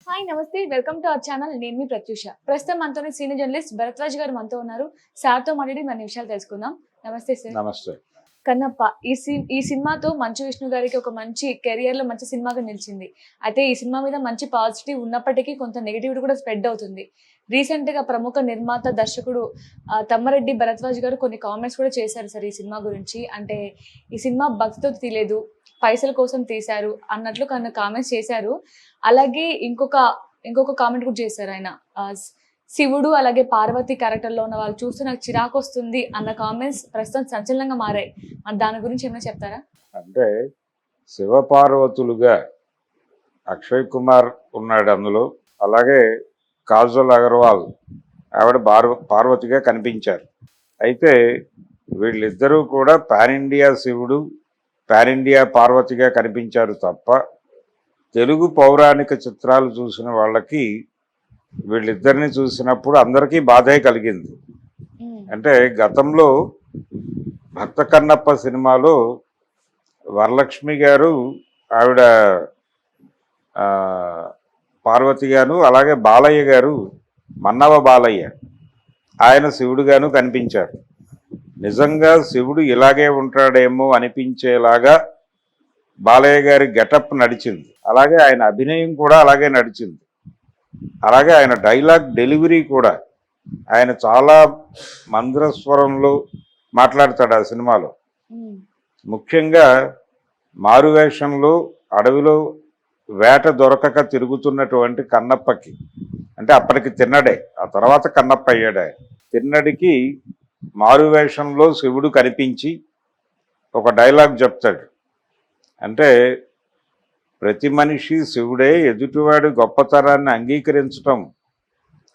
Hi నమస్తే welcome to our channel. నేను మీ ప్రత్యూష. ప్రస్తుతం మనతోని సీనియర్ జర్నలిస్ట్ భరద్వాజ్ గారు మనతో ఉన్నారు. సార్తో మాట్లాడి మన విషయాలు తెలుసుకుందాం. నమస్తే సార్. నమస్తే. కన్నప్ప ఈ సినిమాతో మంచు విష్ణు గారికి ఒక మంచి కెరియర్ లో మంచి సినిమాగా నిలిచింది. అయితే ఈ సినిమా మీద మంచి పాజిటివ్ ఉన్నప్పటికీ కొంత నెగిటివిటీ కూడా స్ప్రెడ్ అవుతుంది. రీసెంట్ గా ప్రముఖ నిర్మాత దర్శకుడు తమ్మారెడ్డి భరద్వాజ్ గారు కొన్ని కామెంట్స్ కూడా చేశారు సార్ ఈ సినిమా గురించి. అంటే ఈ సినిమా భక్తితో తీయలేదు, పైసల కోసం తీశారు అన్నట్లు కొన్ని కామెంట్స్ చేశారు. అలాగే ఇంకొక కామెంట్ కూడా చేశారు ఆయన. శివుడు అలాగే పార్వతి క్యారెక్టర్ లో ఉన్న వాళ్ళు చూస్తే నాకు చిరాకు వస్తుంది అన్న కామెంట్స్ ప్రస్తుతం సంచలనంగా మారాయి. మరి దాని గురించి ఏమైనా చెప్తారా? అంటే శివపార్వతులుగా అక్షయ్ కుమార్ ఉన్నాడు అందులో. అలాగే కాజల్ అగర్వాల్ ఆవిడ పార్వతిగా కనిపించారు. అయితే వీళ్ళిద్దరూ కూడా పాన్ ఇండియా శివుడు, పాన్ ఇండియా పార్వతిగా కనిపించారు తప్ప తెలుగు పౌరాణిక చిత్రాలు చూసిన వాళ్ళకి వీళ్ళిద్దరిని చూసినప్పుడు అందరికీ బాధే కలిగింది. అంటే గతంలో భక్త కన్నప్ప సినిమాలో వరలక్ష్మి గారు ఆవిడ పార్వతి గాను, అలాగే బాలయ్య గారు మన్నవ బాలయ్య ఆయన శివుడుగాను కనిపించారు. నిజంగా శివుడు ఇలాగే ఉంటాడేమో అనిపించేలాగా బాలయ్య గారి గెటప్ నడిచింది. అలాగే ఆయన అభినయం కూడా అలాగే నడిచింది. అలాగే ఆయన డైలాగ్ డెలివరీ కూడా ఆయన చాలా మంద్రస్వరంలో మాట్లాడతాడు ఆ సినిమాలో. ముఖ్యంగా మారువేషంలో అడవిలో వేట దొరకక తిరుగుతున్నటువంటి కన్నప్పకి, అంటే అప్పటికి తిన్నడే, ఆ తర్వాత కన్నప్ప అయ్యాడే, తిన్నడికి మారువేషంలో శివుడు కనిపించి ఒక డైలాగ్ చెప్తాడు. అంటే ప్రతి మనిషి శివుడే, ఎదుటివాడి గొప్పతనాన్ని అంగీకరించటం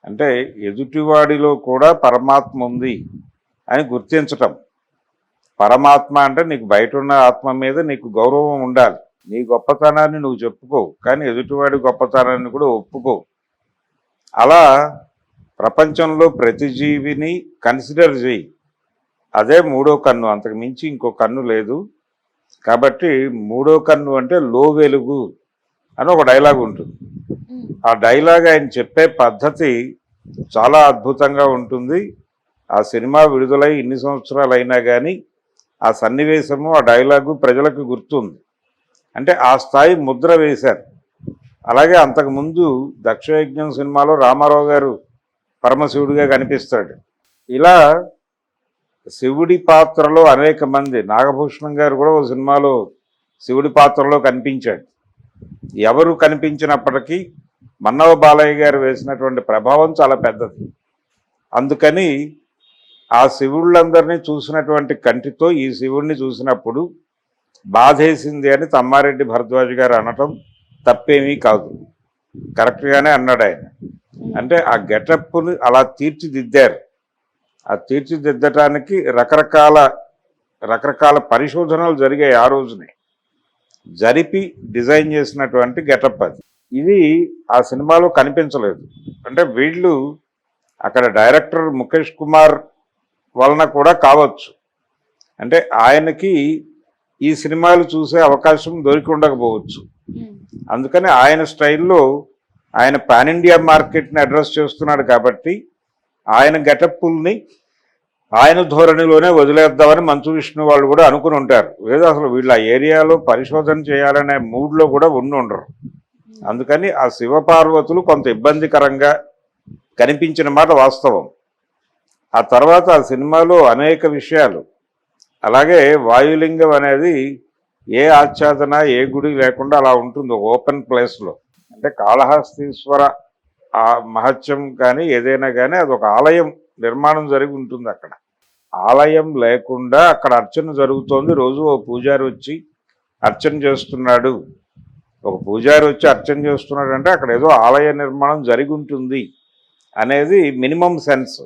అంటే ఎదుటివాడిలో కూడా పరమాత్మ ఉంది అని గుర్తించటం. పరమాత్మ అంటే నీకు బయట ఉన్న ఆత్మ మీద నీకు గౌరవం ఉండాలి. నీ గొప్పతనాన్ని నువ్వు చెప్పుకో, కానీ ఎదుటివాడి గొప్పతనాన్ని కూడా ఒప్పుకో. అలా ప్రపంచంలో ప్రతి జీవిని కన్సిడర్ చేయి. అదే మూడో కన్ను, అంతకు మించి ఇంకో కన్ను లేదు. కాబట్టి మూడో కన్ను అంటే లో వెలుగు అని ఒక డైలాగ్ ఉంటుంది. ఆ డైలాగ్ ఆయన చెప్పే పద్ధతి చాలా అద్భుతంగా ఉంటుంది. ఆ సినిమా విడుదలై ఇన్ని సంవత్సరాలు అయినా కానీ ఆ సన్నివేశము, ఆ డైలాగు ప్రజలకు గుర్తుంది. అంటే ఆ స్థాయి ముద్ర వేశారు. అలాగే అంతకుముందు దక్షయజ్ఞం సినిమాలో రామారావు గారు పరమశివుడిగా కనిపిస్తాడు. ఇలా శివుడి పాత్రలో అనేక మంది, నాగభూషణం గారు కూడా ఓ సినిమాలో శివుడి పాత్రలో కనిపించాడు. ఎవరు కనిపించినప్పటికీ మన్నవ బాలయ్య గారు వేసినటువంటి ప్రభావం చాలా పెద్దది. అందుకని ఆ శివుళ్ళందరినీ చూసినటువంటి కంటితో ఈ శివుడిని చూసినప్పుడు బాధేసింది అని తమ్మారెడ్డి భరద్వాజ్ గారు అనటం తప్పేమీ కాదు, కరెక్ట్గానే అన్నాడు ఆయన. అంటే ఆ గెటప్ని అలా తీర్చిదిద్దారు. ఆ తీర్చిదిద్దటానికి రకరకాల పరిశోధనలు జరిగాయి. ఆ రోజునే జరిపి డిజైన్ చేసినటువంటి గెటప్ అది. ఇది ఆ సినిమాలో కనిపించలేదు. అంటే వీళ్ళు అక్కడ డైరెక్టర్ ముఖేష్ కుమార్ వలన కూడా కావచ్చు. అంటే ఆయనకి ఈ సినిమాలు చూసే అవకాశం దొరికి ఉండకపోవచ్చు. అందుకని ఆయన స్టైల్లో ఆయన పాన్ ఇండియా మార్కెట్ని అడ్రస్ చేస్తున్నాడు కాబట్టి ఆయన గెటప్పుల్ని ఆయన ధోరణిలోనే వదిలేద్దామని మంచు విష్ణు వాళ్ళు కూడా అనుకుని ఉంటారు. లేదా అసలు వీళ్ళు ఆ ఏరియాలో పరిశోధన చేయాలనే మూడ్లో కూడా ఉండరు. అందుకని ఆ శివపార్వతులు కొంత ఇబ్బందికరంగా కనిపించిన మాట వాస్తవం. ఆ తర్వాత ఆ సినిమాలో అనేక విషయాలు, అలాగే వాయులింగం అనేది ఏ ఆచ్ఛాదన, ఏ గుడి లేకుండా అలా ఉంటుంది ఓపెన్ ప్లేస్లో. అంటే కాళహస్తీశ్వర ఆ మహత్యం కానీ ఏదైనా కానీ అదొక ఆలయం నిర్మాణం జరిగి ఉంటుంది. అక్కడ ఆలయం లేకుండా అక్కడ అర్చన జరుగుతోంది. రోజు ఓ పూజారి వచ్చి అర్చన చేస్తున్నాడు. ఒక పూజారి వచ్చి అర్చన చేస్తున్నాడు అంటే అక్కడ ఏదో ఆలయ నిర్మాణం జరిగి ఉంటుంది అనేది మినిమం సెన్స్.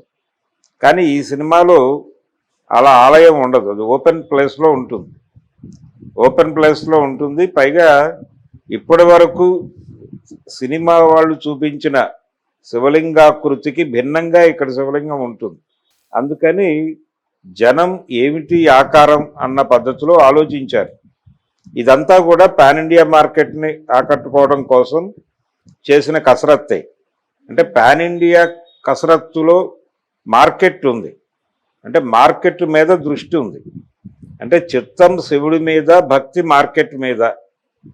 కానీ ఈ సినిమాలో అలా ఆలయం ఉండదు, అది ఓపెన్ ప్లేస్లో ఉంటుంది. ఓపెన్ ప్లేస్లో ఉంటుంది. పైగా ఇప్పటి వరకు సినిమా వాళ్ళు చూపించిన శివలింగాకృతికి భిన్నంగా ఇక్కడ శివలింగం ఉంటుంది. అందుకని జనం ఏమిటి ఆకారం అన్న పద్ధతిలో ఆలోచించారు. ఇదంతా కూడా పాన్ ఇండియా మార్కెట్ని ఆకట్టుకోవడం కోసం చేసిన కసరత్తే. అంటే పాన్ ఇండియా కసరత్తులో మార్కెట్ ఉంది, అంటే మార్కెట్ మీద దృష్టి ఉంది. అంటే చిత్తం శివుడి మీద, భక్తి మార్కెట్ మీద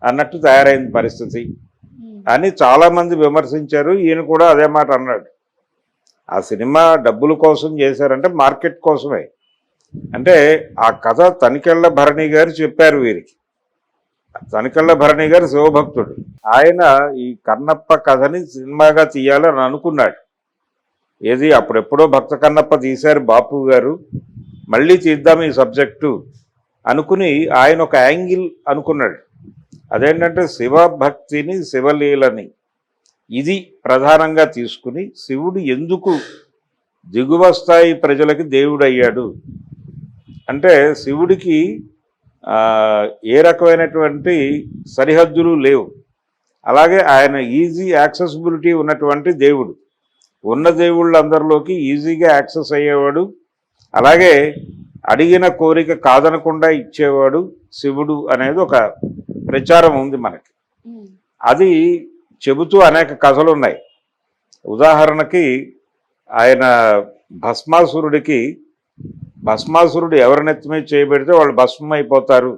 అన్నట్టు తయారైన పరిస్థితి అని చాలామంది విమర్శించారు. ఈయన కూడా అదే మాట అన్నాడు. ఆ సినిమా డబ్బుల కోసం చేశారంటే మార్కెట్ కోసమే. అంటే ఆ కథ తనికెళ్ళ భరణి గారు చెప్పారు వీరికి. తనికెళ్ళ భరణి గారు శివభక్తుడు. ఆయన ఈ కన్నప్ప కథని సినిమాగా తీయాలని అనుకున్నాడు. ఏది అప్పుడెప్పుడో భక్త కన్నప్ప తీశారు బాపు గారు, మళ్ళీ తీద్దాం ఈ సబ్జెక్టు అనుకుని ఆయన ఒక యాంగిల్ అనుకున్నాడు. అదేంటంటే శివభక్తిని, శివలీలని ఇది ప్రధానంగా తీసుకుని శివుడు ఎందుకు దిగువ స్థాయి ప్రజలకి దేవుడు అయ్యాడు అంటే శివుడికి ఏ రకమైనటువంటి సరిహద్దులు లేవు. అలాగే ఆయన ఈజీ యాక్సెసిబిలిటీ ఉన్నటువంటి దేవుడు. ఉన్న దేవుళ్ళందరిలోకి ఈజీగా యాక్సెస్ అయ్యేవాడు. అలాగే అడిగిన కోరిక కాదనకుండా ఇచ్చేవాడు శివుడు అనేది ఒక ప్రచారం ఉంది మనకి. అది చెబుతూ అనేక కథలు ఉన్నాయి. ఉదాహరణకి ఆయన భస్మాసురుడు ఎవరి నెత్తి మీద చేయబెడితే వాళ్ళు భస్మం అయిపోతారు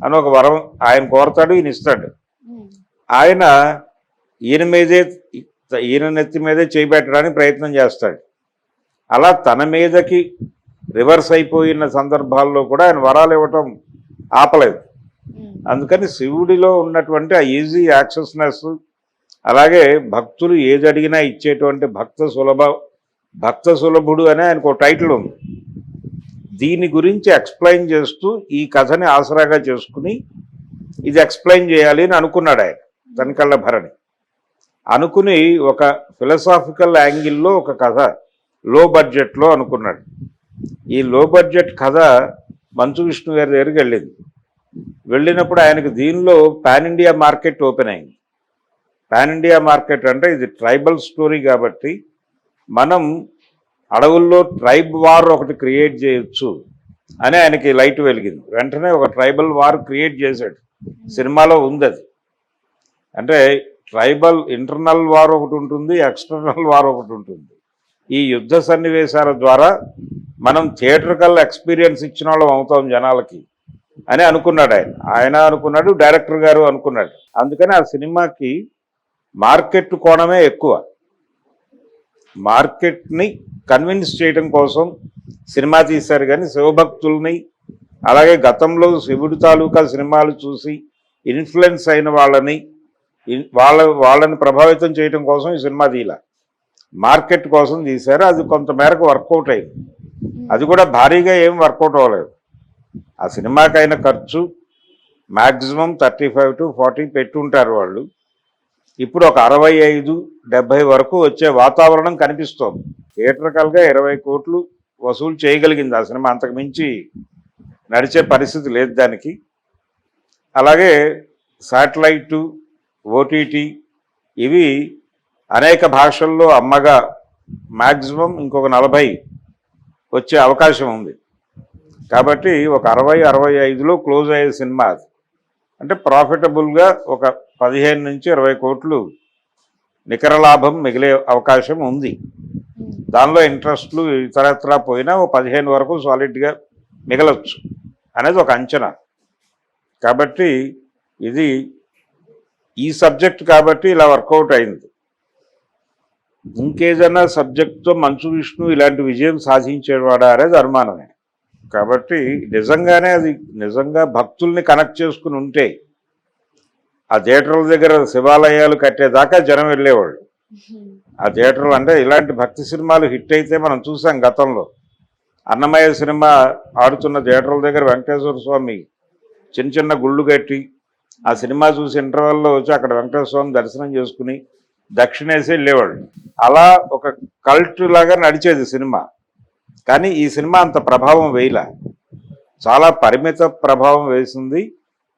అని ఒక వరం ఆయన కోరతాడు, ఈయన ఇస్తాడు. ఆయన ఈయన నెత్తి మీదే చేయబెట్టడానికి ప్రయత్నం చేస్తాడు. అలా తన మీదకి రివర్స్ అయిపోయిన సందర్భాల్లో కూడా ఆయన వరాలు ఇవ్వటం ఆపలేదు. అందుకని శివుడిలో ఉన్నటువంటి ఆ ఈజీ యాక్సెస్నెస్, అలాగే భక్తులు ఏది అడిగినా ఇచ్చేటువంటి భక్త సులభుడు అనే ఆయనకు ఒక టైటిల్ ఉంది. దీని గురించి ఎక్స్ప్లెయిన్ చేస్తూ ఈ కథని ఆసరాగా చేసుకుని ఇది ఎక్స్ప్లెయిన్ చేయాలి అని అనుకున్నాడు ఆయన తనికెళ్ళ భరణి. అనుకుని ఒక ఫిలసాఫికల్ యాంగిల్లో ఒక కథ లో బడ్జెట్లో అనుకున్నాడు. ఈ లో బడ్జెట్ కథ మంచు విష్ణు గారి దగ్గరికి వెళ్ళినప్పుడు ఆయనకు దీనిలో పాన్ ఇండియా మార్కెట్ ఓపెన్ అయింది. పాన్ ఇండియా మార్కెట్ అంటే ఇది ట్రైబల్ స్టోరీ కాబట్టి మనం అడవుల్లో ట్రైబ్ వార్ ఒకటి క్రియేట్ చేయొచ్చు అని ఆయనకి లైట్ వెలిగింది. వెంటనే ఒక ట్రైబల్ వార్ క్రియేట్ చేశాడు. సినిమాలో ఉంది అది. అంటే ట్రైబల్ ఇంటర్నల్ వార్ ఒకటి ఉంటుంది, ఎక్స్టర్నల్ వార్ ఒకటి ఉంటుంది. ఈ యుద్ధ సన్నివేశాల ద్వారా మనం థియేటర్కల్ ఎక్స్పీరియన్స్ ఇచ్చిన వాళ్ళం అవుతాం జనాలకి అని అనుకున్నాడు ఆయన అనుకున్నాడు, డైరెక్టర్ గారు అనుకున్నాడు. అందుకని ఆ సినిమాకి మార్కెట్ కోణమే ఎక్కువ. మార్కెట్ని కన్విన్స్ చేయడం కోసం సినిమా తీశారు. కానీ శివభక్తుల్ని, అలాగే గతంలో శివుడి తాలూకా సినిమాలు చూసి ఇన్ఫ్లుయెన్స్ అయిన వాళ్ళని ప్రభావితం చేయడం కోసం ఈ సినిమా తీయాల, మార్కెట్ కోసం తీశారు. అది కొంతమేరకు వర్కౌట్ అయింది. అది కూడా భారీగా ఏం వర్కౌట్ అవ్వలేదు. ఆ సినిమాకైన ఖర్చు మ్యాక్సిమం 35 to 40 పెట్టుంటారు వాళ్ళు. ఇప్పుడు ఒక 65-70 వరకు వచ్చే వాతావరణం కనిపిస్తోంది. థియేటర్కల్గా 20 కోట్లు వసూలు చేయగలిగింది ఆ సినిమా. అంతకు మించి నడిచే పరిస్థితి లేదు దానికి. అలాగే శాటిలైటు, ఓటీటీ ఇవి అనేక భాషల్లో అమ్మగా మ్యాక్సిమం ఇంకొక 40 వచ్చే అవకాశం ఉంది. కాబట్టి ఒక 60-65లో క్లోజ్ అయ్యే సినిమా అది. అంటే ప్రాఫిటబుల్గా ఒక 15 నుంచి 20 కోట్లు నికర లాభం మిగిలే అవకాశం ఉంది. దానిలో ఇంట్రెస్ట్లు ఇతరత్రా పోయినా ఓ 15 వరకు సాలిడ్గా మిగలొచ్చు అనేది ఒక అంచనా. కాబట్టి ఇది ఈ సబ్జెక్ట్ కాబట్టి ఇలా వర్కౌట్ అయింది. ఇంకేదైనా సబ్జెక్ట్తో మంచు విష్ణు ఇలాంటి విజయం సాధించేవాడా అనేది అనుమానమే. కాబట్టి నిజంగానే అది నిజంగా భక్తుల్ని కనెక్ట్ చేసుకుని ఉంటే ఆ థియేటర్ల దగ్గర శివాలయాలు కట్టేదాకా జనం వెళ్ళేవాళ్ళు. ఆ థియేటర్లు అంటే ఇలాంటి భక్తి సినిమాలు హిట్ అయితే మనం చూసాం గతంలో. అన్నమయ్య సినిమా ఆడుతున్న థియేటర్ల దగ్గర వెంకటేశ్వర స్వామి చిన్న చిన్న గుళ్ళు కట్టి ఆ సినిమా చూసి ఇంటర్వెల్లో వచ్చి అక్కడ వెంకటేశ్వర స్వామి దర్శనం చేసుకుని దక్షిణేసి వెళ్ళేవాళ్ళు. అలా ఒక కల్ట్ లాగా నడిచేది సినిమా. కానీ ఈ సినిమా అంత ప్రభావం వేయలే, చాలా పరిమిత ప్రభావం వేసింది.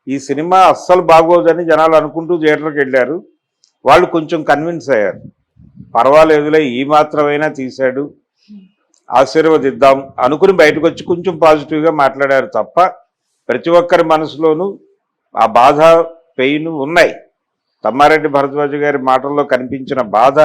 ఈ సినిమా అస్సలు బాగోదని జనాలు అనుకుంటూ థియేటర్కి వెళ్ళారు. వాళ్ళు కొంచెం కన్విన్స్ అయ్యారు, పర్వాలేదులే ఈ మాత్రమైనా తీశాడు, ఆశీర్వదిద్దాం అనుకుని బయటకు వచ్చి కొంచెం పాజిటివ్గా మాట్లాడారు తప్ప ప్రతి ఒక్కరి మనసులోనూ ఆ బాధ, పెయిన్ ఉన్నాయి. తమ్మారెడ్డి భరద్వాజ్ గారి మాటల్లో కనిపించిన బాధ